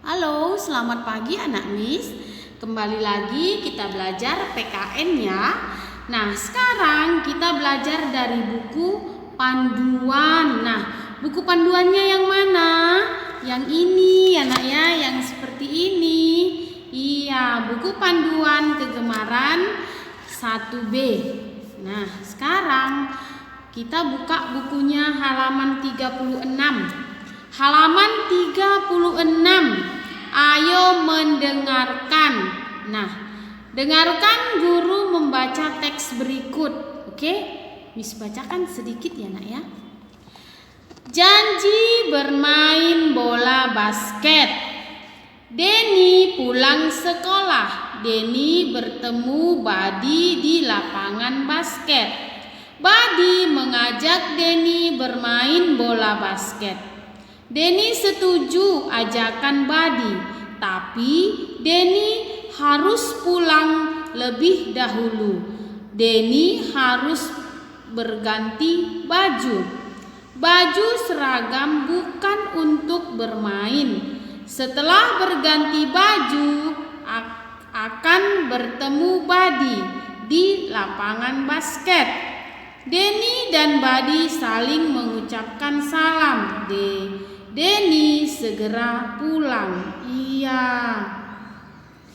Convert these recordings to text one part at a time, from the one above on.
Halo, selamat pagi anak Miss. Kembali lagi kita belajar PKN ya. Nah, sekarang kita belajar dari buku panduan. Nah, buku panduannya yang mana? Yang ini ya nak ya, yang seperti ini. Iya, buku panduan kegemaran 1B. Nah, sekarang kita buka bukunya halaman 36. Halaman 36. Ayo mendengarkan. Nah, dengarkan guru membaca teks berikut. Oke? Miss bacakan sedikit ya nak ya. Janji bermain bola basket. Denny pulang sekolah. Denny bertemu Buddy di lapangan basket. Buddy mengajak Denny bermain bola basket. Denny setuju ajakan Buddy, tapi Denny harus pulang lebih dahulu. Denny harus berganti baju. Baju seragam bukan untuk bermain. Setelah berganti baju, akan bertemu Buddy di lapangan basket. Denny dan Buddy saling mengucapkan salam. Denny segera pulang. Iya.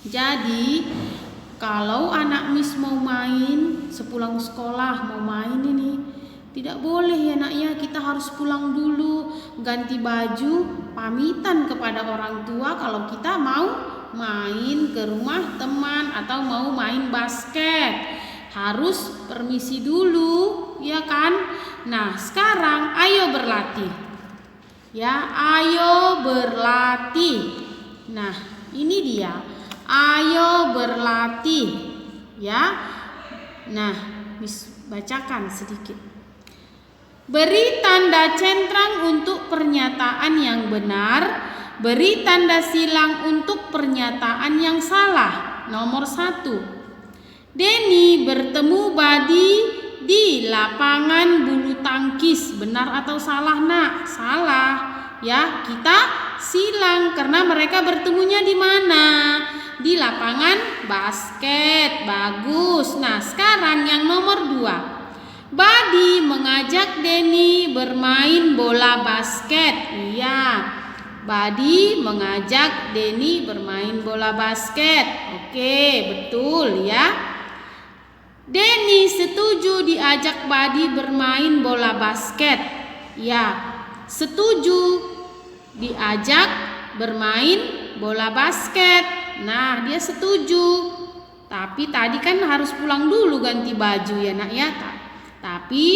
Jadi kalau anak Miss mau main sepulang sekolah, mau main ini tidak boleh ya nak ya. Kita harus pulang dulu, ganti baju, pamitan kepada orang tua kalau kita mau main ke rumah teman atau mau main basket. Harus permisi dulu, ya kan? Nah, sekarang ayo berlatih. Ya, ayo berlatih. Nah, ini dia. Ayo berlatih. Ya. Nah, Miss bacakan sedikit. Beri tanda centang untuk pernyataan yang benar. Beri tanda silang untuk pernyataan yang salah. Nomor 1. Denny bertemu Buddy di lapangan bulu tangkis. Benar atau salah nak? Salah. Ya, kita silang karena mereka bertemunya di mana? Di lapangan basket. Bagus. Nah, sekarang yang nomor 2. Buddy mengajak Denny bermain bola basket. Iya. Buddy mengajak Denny bermain bola basket. Oke, betul ya. Denny setuju diajak Buddy bermain bola basket. Ya, setuju diajak bermain bola basket. Nah, dia setuju. Tapi tadi kan harus pulang dulu ganti baju ya nak ya. Tapi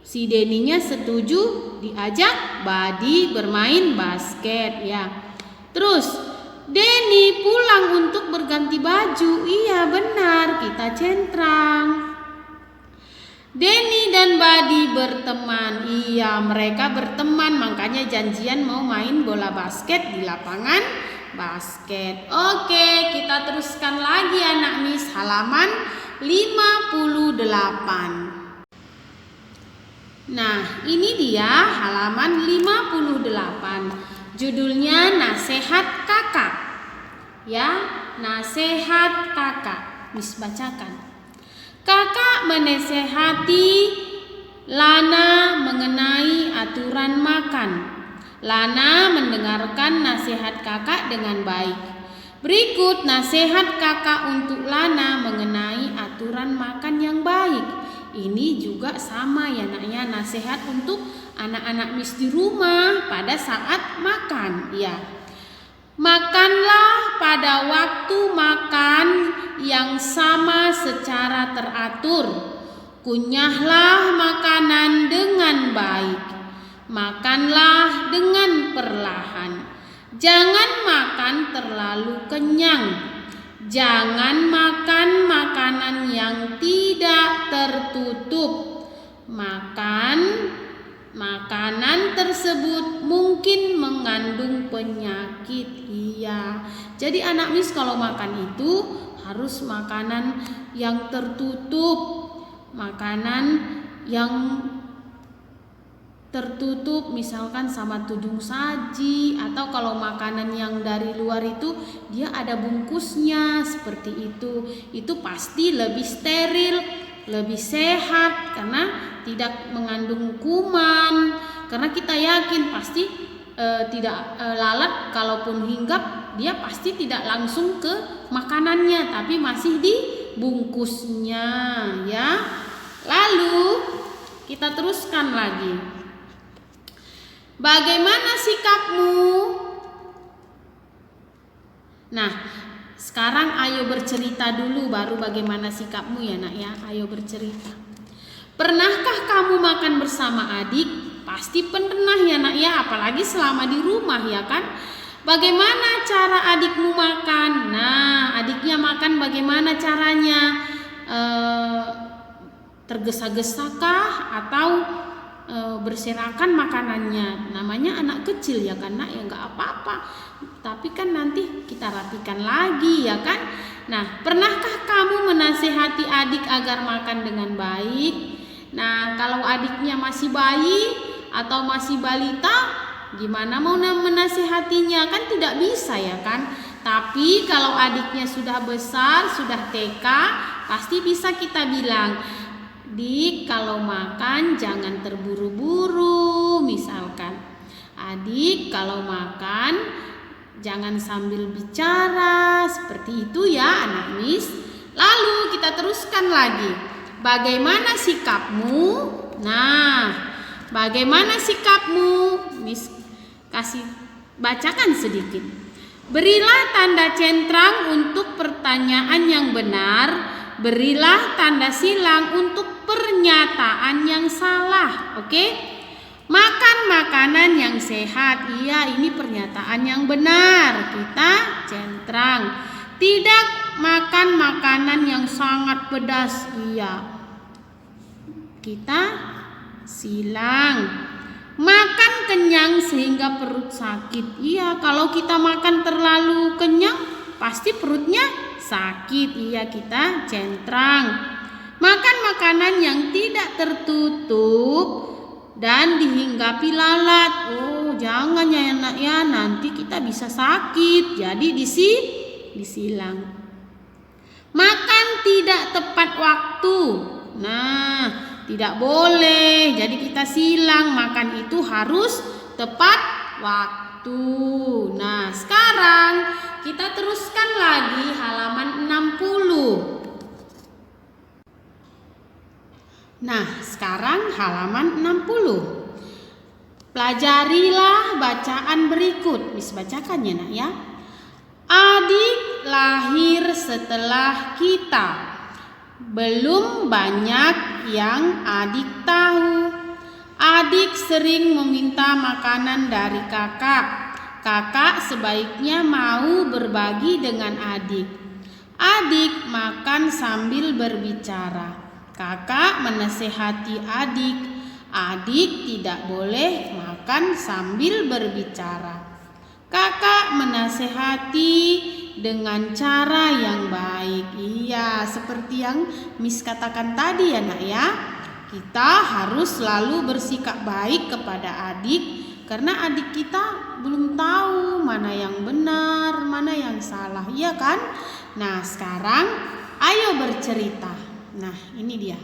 si Denny-nya setuju diajak Buddy bermain basket ya. Terus Denny pulang untuk berganti baju. Iya benar, kita centang. Denny dan Buddy berteman. Iya, mereka berteman, makanya janjian mau main bola basket di lapangan basket. Oke, kita teruskan lagi anak Miss, halaman 58. Nah, ini dia halaman 58. Judulnya Nasihat Kakak. Ya, nasihat kakak. Miss bacakan. Kakak menasehati Lana mengenai aturan makan. Lana mendengarkan nasihat kakak dengan baik. Berikut nasihat kakak untuk Lana mengenai aturan makan yang baik. Ini juga sama ya naknya, nasihat untuk anak-anak Miss di rumah pada saat makan. Ya. Makanlah pada waktu makan yang sama secara teratur. Kunyahlah makanan dengan baik. Makanlah dengan perlahan. Jangan makan terlalu kenyang. Jangan makan makanan yang tidak tertutup. Makanan tersebut mungkin mengandung penyakit. Iya. Jadi anak Miss kalau makan itu harus makanan yang tertutup. Makanan yang tertutup misalkan sama tudung saji, atau kalau makanan yang dari luar itu dia ada bungkusnya seperti itu pasti lebih steril, lebih sehat karena tidak mengandung kuman, karena kita yakin pasti tidak lalat kalaupun hinggap dia pasti tidak langsung ke makanannya tapi masih di bungkusnya ya. Lalu kita teruskan lagi. Bagaimana sikapmu? Nah, sekarang ayo bercerita dulu baru bagaimana sikapmu ya nak ya. Ayo bercerita. Pernahkah kamu makan bersama adik? Pasti pernah ya nak ya, apalagi selama di rumah ya kan. Bagaimana cara adikmu makan? Nah, adiknya makan bagaimana caranya? Tergesa-gesakah atau berserakan makanannya? Namanya anak kecil ya kan nak, ya nggak apa-apa, tapi kan nanti kita rapikan lagi ya kan. Nah, pernahkah kamu menasehati adik agar makan dengan baik? Nah, kalau adiknya masih bayi atau masih balita, gimana mau menasehatinya? Kan tidak bisa ya kan. Tapi kalau adiknya sudah besar, sudah TK, pasti bisa kita bilang, Dik, kalau makan jangan terburu-buru misalkan. Adik, kalau makan jangan sambil bicara. Seperti itu ya anak Miss. Lalu kita teruskan lagi. Bagaimana sikapmu? Nah, bagaimana sikapmu? Miss kasih bacakan sedikit. Berilah tanda centang untuk pertanyaan yang benar. Berilah tanda silang untuk pernyataan yang salah. Oke? Makan makanan yang sehat. Iya, ini pernyataan yang benar. Kita centang. Tidak makan makanan yang sangat pedas. Iya. Kita silang. Makan kenyang sehingga perut sakit. Iya, kalau kita makan terlalu kenyang pasti perutnya sakit. Iya, kita centang. Makan makanan yang tidak tertutup dan dihinggapi lalat. Oh, jangan ya nak ya, nanti kita bisa sakit. Jadi disilang. Makan tidak tepat waktu. Nah, tidak boleh. Jadi kita silang, makan itu harus tepat waktu. Nah, sekarang kita teruskan lagi halaman 60. Nah, sekarang halaman 60. Pelajarilah bacaan berikut. Miss bacakan ya nak ya. Adik lahir setelah kita. Belum banyak yang adik tahu. Adik sering meminta makanan dari kakak. Kakak sebaiknya mau berbagi dengan adik. Adik makan sambil berbicara. Kakak menasehati adik. Adik tidak boleh makan sambil berbicara. Kakak menasehati dengan cara yang baik. Iya, seperti yang Miss katakan tadi ya nak ya. Kita harus selalu bersikap baik kepada adik, karena adik kita belum tahu mana yang benar, mana yang salah, iya kan? Nah, sekarang ayo bercerita. Nah, ini dia.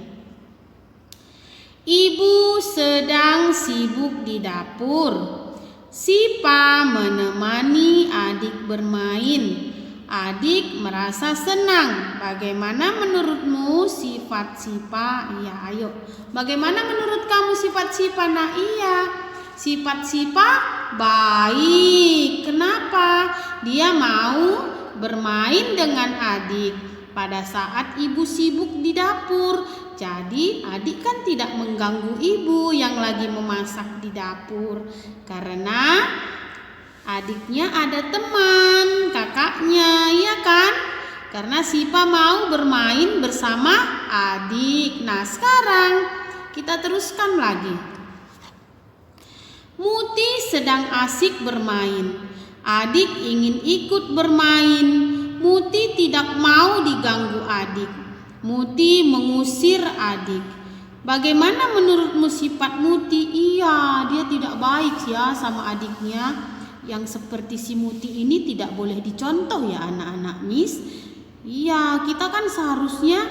Ibu sedang sibuk di dapur. Sipa menemani adik bermain. Adik merasa senang. Bagaimana menurutmu sifat Sipa? Iya, ayo. Bagaimana menurut kamu sifat Sipa? Nah, iya. Sifat Sipa baik. Kenapa? Dia mau bermain dengan adik pada saat ibu sibuk di dapur. Jadi adik kan tidak mengganggu ibu yang lagi memasak di dapur, karena adiknya ada teman, kakaknya, ya kan? Karena Sipa mau bermain bersama adik. Nah, sekarang kita teruskan lagi. Muti sedang asik bermain. Adik ingin ikut bermain. Muti tidak mau diganggu adik. Muti mengusir adik. Bagaimana menurutmu sifat Muti? Iya, dia tidak baik ya sama adiknya. Yang seperti si Muti ini tidak boleh dicontoh ya anak-anak Miss. Iya, kita kan seharusnya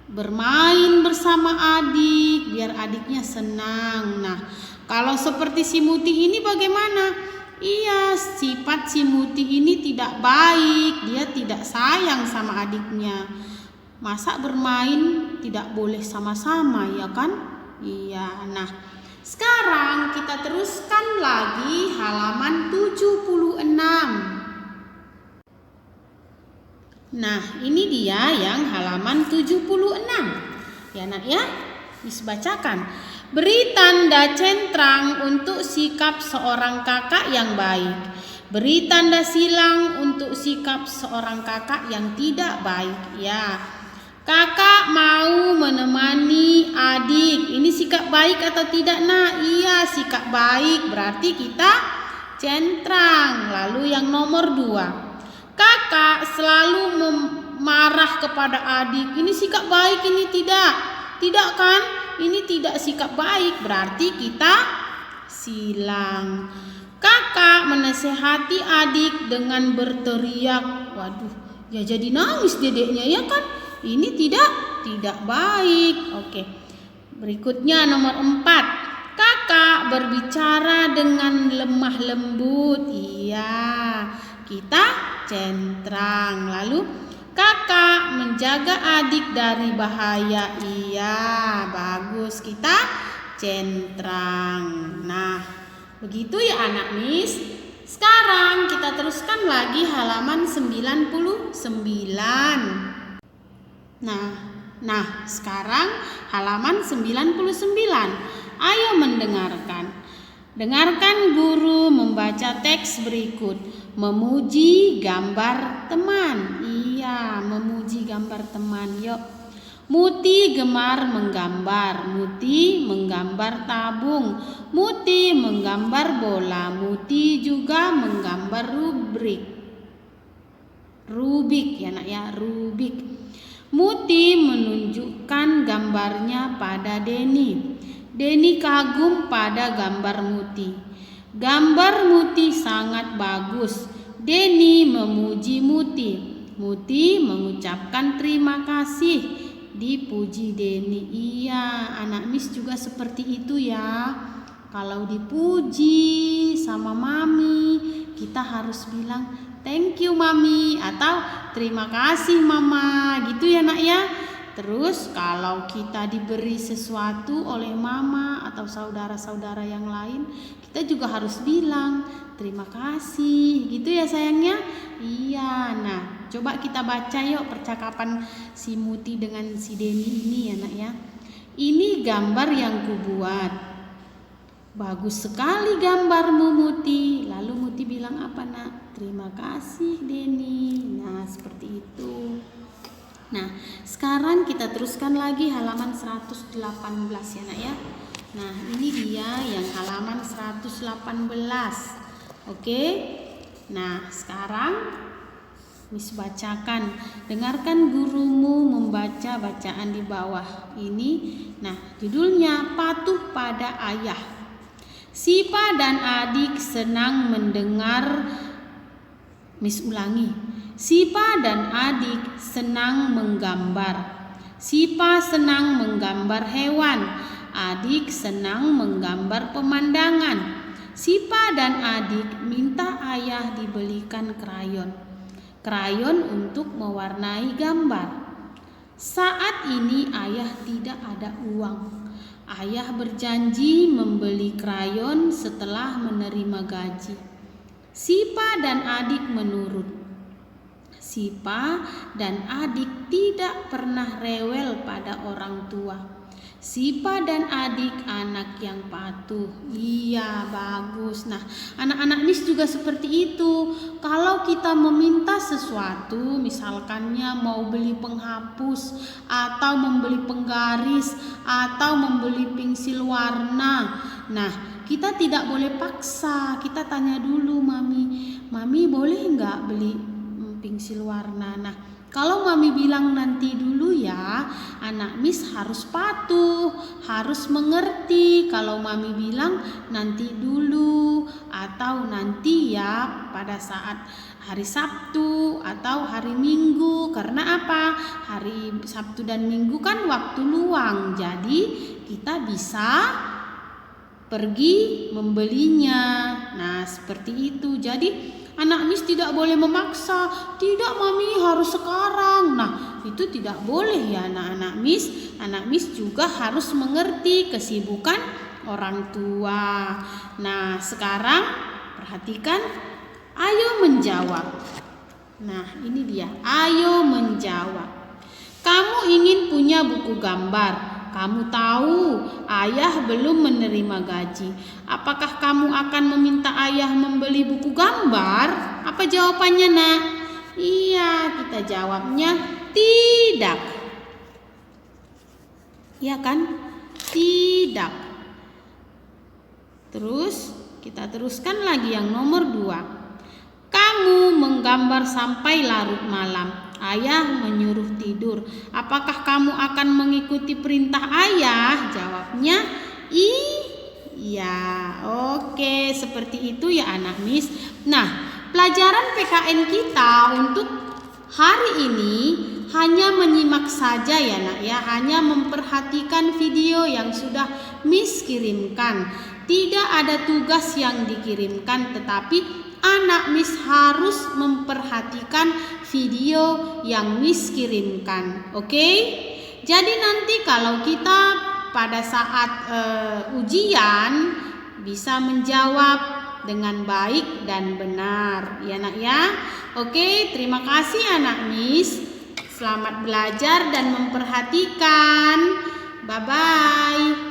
bermain bersama adik biar adiknya senang. Nah, kalau seperti si Muti ini bagaimana? Iya, sifat si Muti ini tidak baik. Dia tidak sayang sama adiknya. Masa bermain tidak boleh sama-sama ya kan? Iya. Nah, sekarang kita teruskan lagi halaman 76. Nah, ini dia yang halaman 76. Ya nak ya, Miss bacakan. Beri tanda centrang untuk sikap seorang kakak yang baik. Beri tanda silang untuk sikap seorang kakak yang tidak baik. Ya, kakak mau menemani adik. Ini sikap baik atau tidak nak? Iya, sikap baik. Berarti kita centrang. Lalu yang nomor 2. Kakak selalu marah kepada adik. Ini sikap baik, ini tidak. Tidak kan? Ini tidak sikap baik. Berarti kita silang. Kakak menasehati adik dengan berteriak. Waduh, ya jadi nangis dedeknya ya kan? Ini tidak baik. Oke. Berikutnya nomor 4. Kakak berbicara dengan lemah lembut. Iya, kita centrang. Lalu kakak menjaga adik dari bahaya. Iya, bagus, kita centrang. Nah, begitu ya anak Miss. Sekarang kita teruskan lagi halaman 99. Nah, sekarang halaman 99. Ayo mendengarkan. Dengarkan guru membaca teks berikut. Memuji gambar teman. Iya, memuji gambar teman. Yuk. Muti gemar menggambar. Muti menggambar tabung. Muti menggambar bola. Muti juga menggambar Rubik ya nak ya, Rubik. Muti menunjukkan gambarnya pada Denny. Denny kagum pada gambar Muti. Gambar Muti sangat bagus. Denny memuji Muti. Muti mengucapkan terima kasih. Dipuji Denny. Iya, anak Miss juga seperti itu ya. Kalau dipuji sama mami, kita harus bilang thank you mami atau terima kasih mama, gitu ya nak ya. Terus kalau kita diberi sesuatu oleh mama atau saudara-saudara yang lain, kita juga harus bilang terima kasih, gitu ya sayangnya. Iya, nah coba kita baca yuk percakapan si Muti dengan si Denny ini ya nak ya. Ini gambar yang kubuat. Bagus sekali gambarmu Muti. Lalu Muti bilang apa nak? Terima kasih Denny. Nah seperti itu. Nah sekarang kita teruskan lagi halaman 118 ya nak ya. Nah ini dia yang halaman 118. Oke. Nah sekarang Miss bacakan. Dengarkan gurumu membaca bacaan di bawah ini. Nah judulnya Patuh pada Ayah. Sipa dan adik senang mendengar. Miss ulangi. Sipa dan adik senang menggambar. Sipa senang menggambar hewan. Adik senang menggambar pemandangan. Sipa dan adik minta ayah dibelikan krayon. Krayon untuk mewarnai gambar. Saat ini ayah tidak ada uang. Ayah berjanji membeli krayon setelah menerima gaji. Sipa dan adik menurut. Sipa dan adik tidak pernah rewel pada orang tua. Sipa dan adik anak yang patuh. Iya, bagus. Nah, anak-anak Miss juga seperti itu. Kalau kita meminta sesuatu, misalkannya mau beli penghapus atau membeli penggaris atau membeli pensil warna. Nah, kita tidak boleh paksa. Kita tanya dulu mami boleh nggak beli pensil warna? Nah, Kalau mami bilang nanti dulu ya, anak Miss harus patuh, harus mengerti. Kalau mami bilang nanti dulu atau nanti ya pada saat hari Sabtu atau hari Minggu. Karena apa? Hari Sabtu dan Minggu kan waktu luang. Jadi kita bisa pergi membelinya. Nah, seperti itu. Jadi anak Miss tidak boleh memaksa, tidak mami harus sekarang. Nah, itu tidak boleh ya anak-anak Miss. Anak Miss juga harus mengerti kesibukan orang tua. Nah, sekarang perhatikan, ayo menjawab. Nah, ini dia, ayo menjawab. Kamu ingin punya buku gambar. Kamu tahu ayah belum menerima gaji. Apakah kamu akan meminta ayah membeli buku gambar? Apa jawabannya, Nak? Iya, kita jawabnya tidak. Iya kan? Tidak. Terus kita teruskan lagi yang nomor 2. Kamu menggambar sampai larut malam. Ayah menyuruh tidur. Apakah kamu akan mengikuti perintah ayah? Jawabnya iya. Oke, seperti itu ya anak Miss. Nah, pelajaran PKN kita untuk hari ini hanya menyimak saja ya Nak ya. Hanya memperhatikan video yang sudah Miss kirimkan. Tidak ada tugas yang dikirimkan, tetapi anak Miss harus memperhatikan video yang Miss kirimkan. Oke? Jadi nanti kalau kita pada saat ujian bisa menjawab dengan baik dan benar. Ya Nak ya? Oke, terima kasih anak Miss. Selamat belajar dan memperhatikan. Bye-bye.